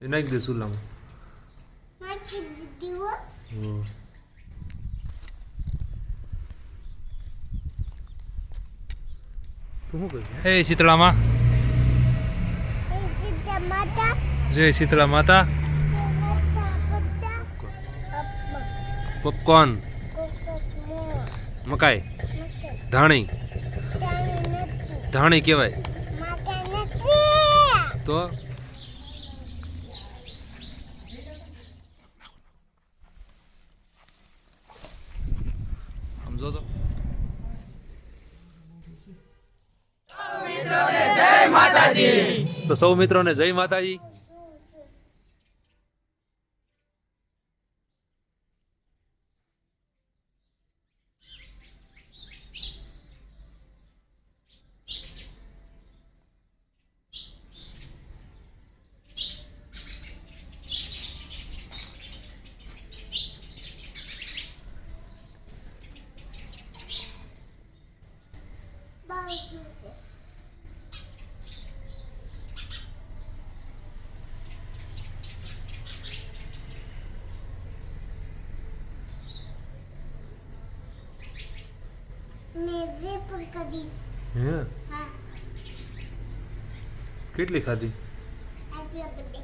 એ નાખી દે સુલામાં. નાખી દીધી હો. તું શું કહે? હે શીતળામાં, એ સીતા માતા જય શીતળા માતા. પોપકોર્ન, મકાઈ, ધાણી. ધાણી કહેવાય તો સમજો તો સૌ મિત્રોને જય માતાજી. મેં વેફર કરી. હે હા, કેટલી ખાધી? Happy birthday.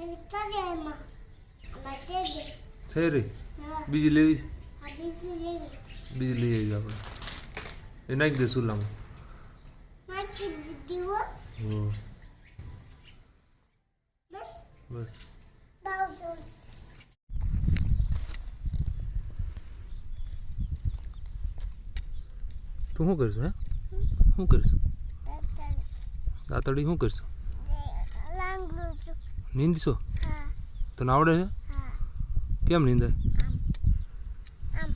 એવી કરે એમાં માટે દે. થઈ રહી? હા, બીજી લેવી છે? આ બીજી લેવી. બીજી લઈ આવી આપણે. એ નાખી દે સુલામાં. નાખી દીધી હો. બસ બાવ જોઈ. તું શું કરીશ? હે શું કરીશ? દાતડી શું કરીશ? લાંગડું છું. નીંદશો? હા, તને આવડે છે? હા. કેમ નીંદાય? આમ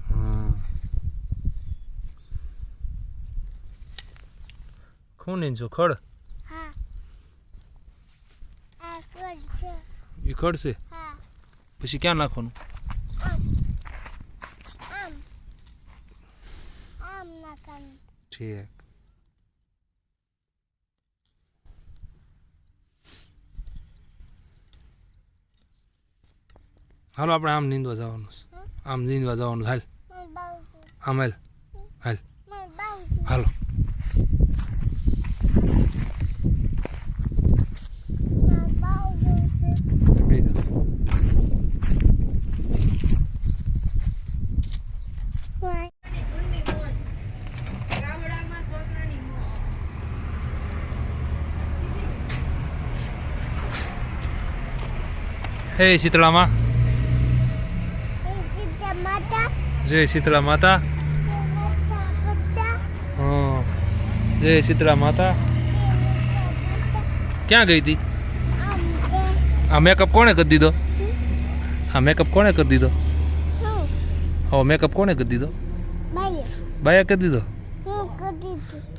હા. શું નીંદશો? ખડ? હા. આ કોણ છે? એ ખડ છે? હા. પછી ક્યાં નાખવાનું? આમ આમ આમ નાખવાનું. ઠીક. હાલો આપણે આમ નીંદવા જવાનું છે. આમ નીંદવા જવાનું. હાલ મારે બાવ છે. આમ હાલ હાલ મારે બાવ છે. હાલો. મારે બાવ છે. બેહી જાઓ. મારે હે શીતળામાં, એ સીતા માતા જય શીતળા માતા. હા, જય શીતળા માતા. ક્યાં ગઈ હતી? આ મેકઅપ કોણે કરી દીધો? આ મેકઅપ કોણે કરી દીધો? આવો મેકઅપ કોણે કરી દીધો? બાયા કરી દીધો?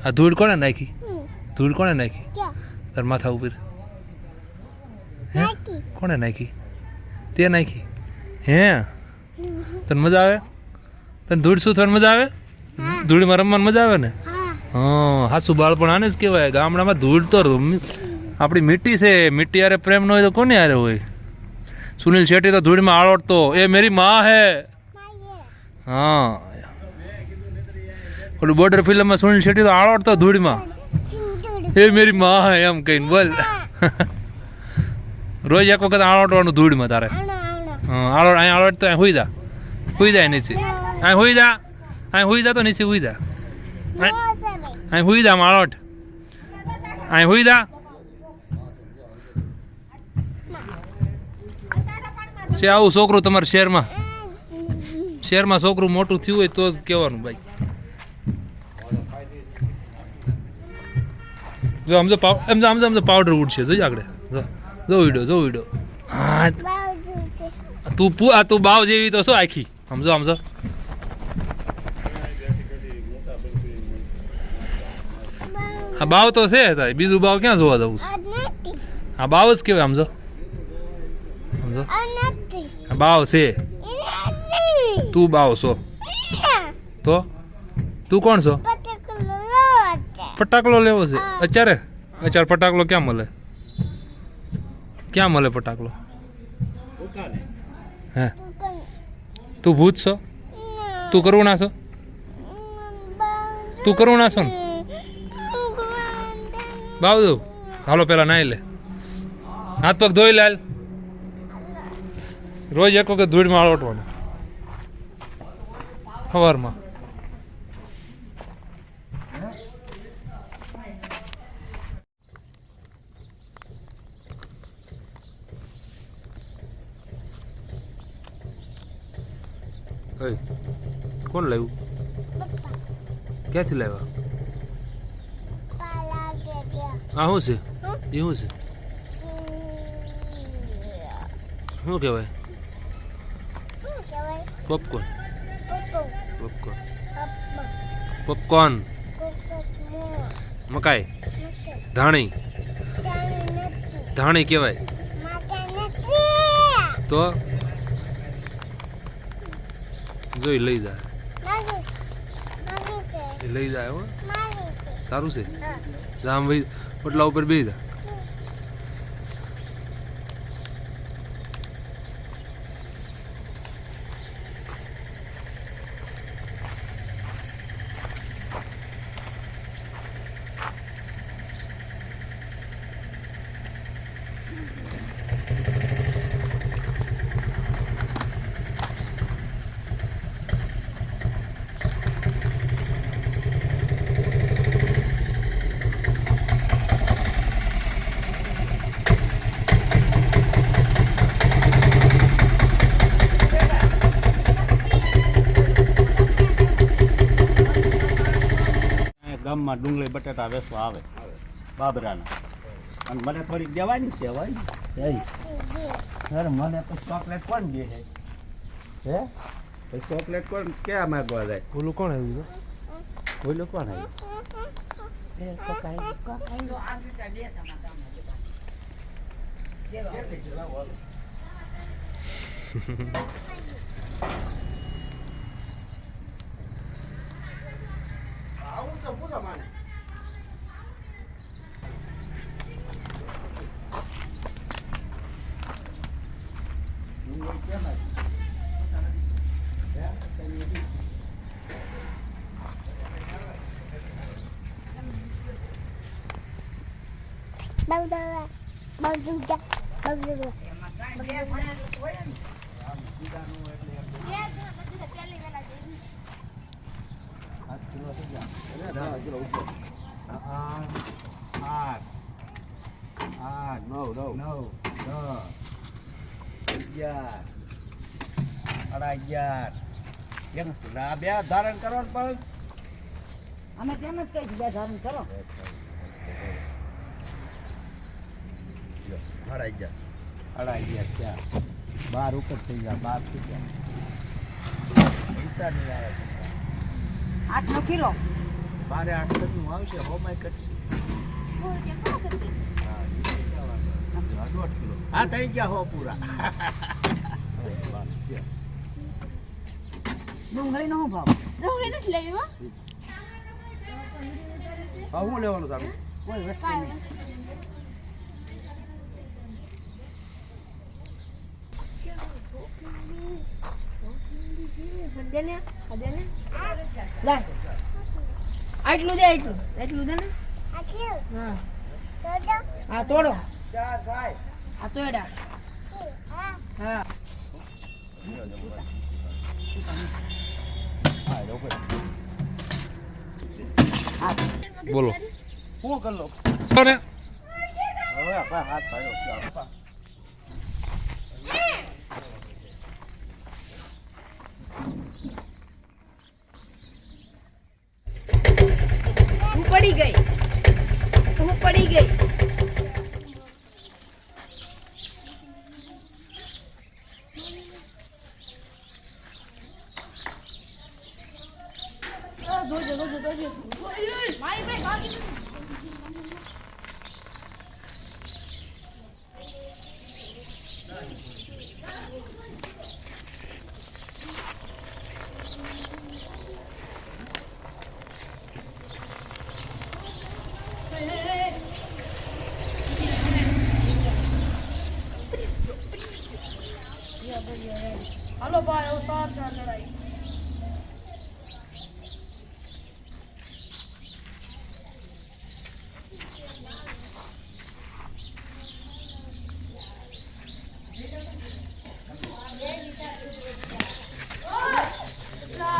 આ ધૂળ કોણે નાખી? ધૂળ કોણે નાખી? તાર માથા ઉપર હે કોણે નાખી? તે નાખી? હે તને મજા આવે? તને ધૂળ શું થવાની મજા આવે? ધૂળમાં રમવાની મજા આવે ને? હા, હાસું બાળપણ આને જ કહેવાય. ગામડામાં ધૂળ તો આપણી મીઠી છે. મીઠી યારે પ્રેમ ન હોય તો કોને યારે હોય? સુનિલ શેટ્ટી તો ધૂળમાં આળોટતો, એ મેરી માં હે. હા, ઓલું બોર્ડર ફિલ્મમાં સુનિલ શેટ્ટી તો આળોટતો ધૂળમાં, એ મેરી માં હે એમ કહીને. બોલ, રોજ એક વખત આળોટવાનું ધૂળમાં તારે. હા, આળોટ અહીં આળોટ તો અહીં હુઈ જા, હુઈ જાય નીચે. અહીં હુઈ જા, અહીં હુઈ જા તો નીચે હુઈ જા. અહીં હુઈ જા આળોટ, અહીં હુઈ જા. છે આવું છોકરું તમારા શહેરમાં? શહેરમાં છોકરું મોટું થયું હોય તો જ કહેવાનું ભાઈ. જો આમ જો પાવડર ઉડશે. જોઈ આગળ જો વિડો. હા, તું બાવ જેવી તો શું આખી? સમજો આ બાવ તો છે તારી. બીજું બાવ ક્યાં જોવા જવું છે? આ બાવ જ કેવાય. સમજો આ બાવ છે. તું બાવ છો તો તું કોણ છો? ફટાકડો લેવો છે અત્યારે? અચાર પટાકલો ક્યાં મળે? ક્યાં મળે પટાકલો? હે તું ભૂત છો? તું કરુણા છો? તું કરુણા છો ને? બાબુ હાલો પેલા નાઈ લે, હાથ પગ ધોઈ લે. રોજ એક વખત ધૂળમાં આળોટવાનું સવારમાં. કોણ લાવ્યું? ક્યાંથી લાવ્યા? આ શું છે? એ શું છે? શું કહેવાય? પોપકોર્ન. પોપકોર્ન. પોપકોર્ન. મકાઈ. ધાણી. ધાણી કહેવાય તો જોઈ લઈ જાય. લઈ જાય હો. તારું છે? જામ ભાઈ ઓટલા ઉપર બેસી જા. ગામમાં ડુંગળી બટાટા વેચવા આવે બાબરાના, અને મને થોડીક દેવાની છે ભાઈ. સર મને તો ચોકલેટ કોણ દે છે? હે તો ચોકલેટ કોણ ક્યાં માગવા જાય? ઓલું કોણ આવ્યું? ઓલું કોણ આવ્યું? બે ધારણ કરો પણ અમે તેમ જ કહી બે ધારણ કરો. 11 ક્યાં 12 ઉપર થઈ ગયા, 12 થઈ ગયા. પૈસા નહીં આવે. 8 કિલો 12 8 નું આવશે. હોમાય કટશે. હા થઈ ગયા હો પૂરા. ડુંગળી નો ભાવ? ડુંગળી નથી લેવી હો. હું લેવાનું સારું? કોઈ વસ્તુ નહીં. આટલું દે, આટલું દે ને. હા હા તોડો. આ તોડા. હા બોલો શું કર લો? હવે હાથ પાડ્યો. હું પડી ગઈ. બોલો ભાઈ હું સાત લડાઈ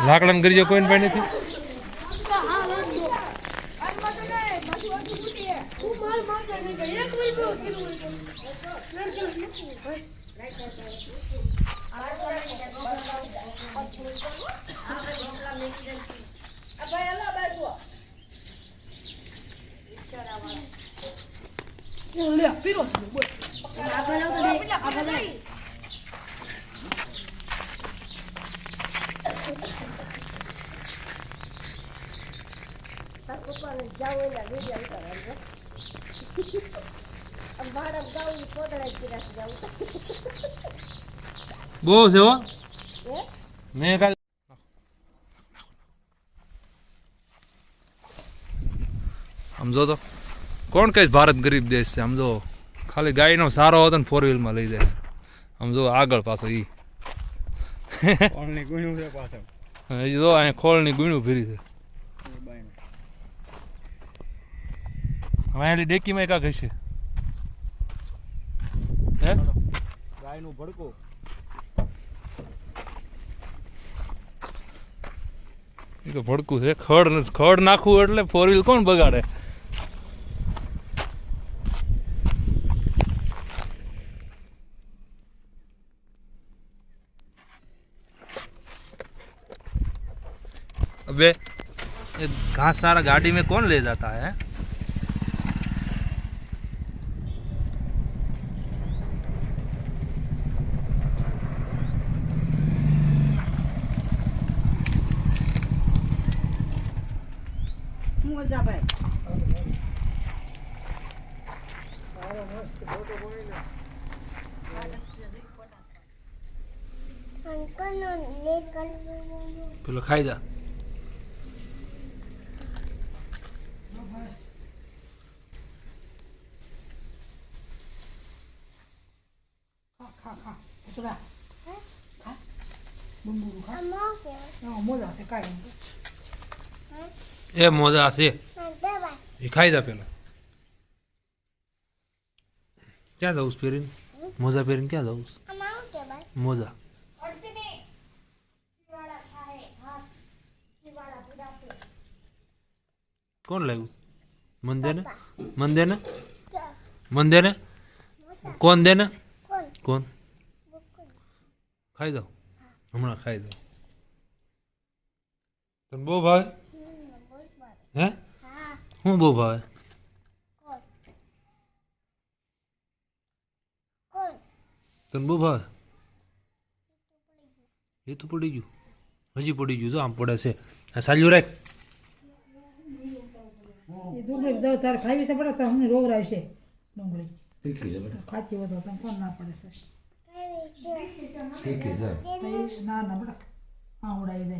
લાકડાને ગરીજો કોઈને પાસે નથી. બહુ છે હો. મેં કાલે સમજો તો કોણ કહીશ ભારત ગરીબ દેશ છે સમજો. ખાલી ગાયનો સારો હતો ને 4 વ્હીલમાં લઈ જાય છે સમજો. આગળ પાછો ઈ કોણની ગુણ્યું છે પાછળ. હજી જો અહીંયા ખોળની ગુણ્યું ફેરી છે. અહીંયા ડેકીમાં કાંક હશે. હે ગાયનું ભડકું. એ તો ભડકું છે. ખડ નાખવું એટલે 4 વ્હીલ કોણ બગાડે. अबे ये घास सारा गाड़ी में कौन ले जाता है. अंकल ने कर પેલો ખાઈ જા. अम्मा के એ મોજા છે दवा એ ખાઈ જા પેલા. ક્યાં જાઉં પહેરીને મોજા પહેરીને ક્યાં જાઉં अम्मा के बस મોજા. કોણ લાવ્યું. મન દે ને મન દે ને. કોણ દે ને. कौन કોણ ખાઈ જાઓ હમણાં ખાઈ જાઓ. તને બહુ ભાવે. હે हाँ હું બહુ ભાવે. कौन कौन તને બહુ ભાવે. એ તો પડી ગયું. હજી પડી ગયું. તો આમ પડે છે. આ સાલ્યું રાખ. ડુંગળી તારે ખાવી છે બેટા તમને રોગ રહેશે ડુંગળી ખાતી વધો તમે કોણ ના પડે છે ના ના બેટા હા ઉડાવી દે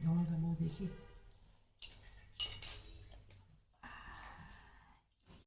ધોળો તો બહુ દેખી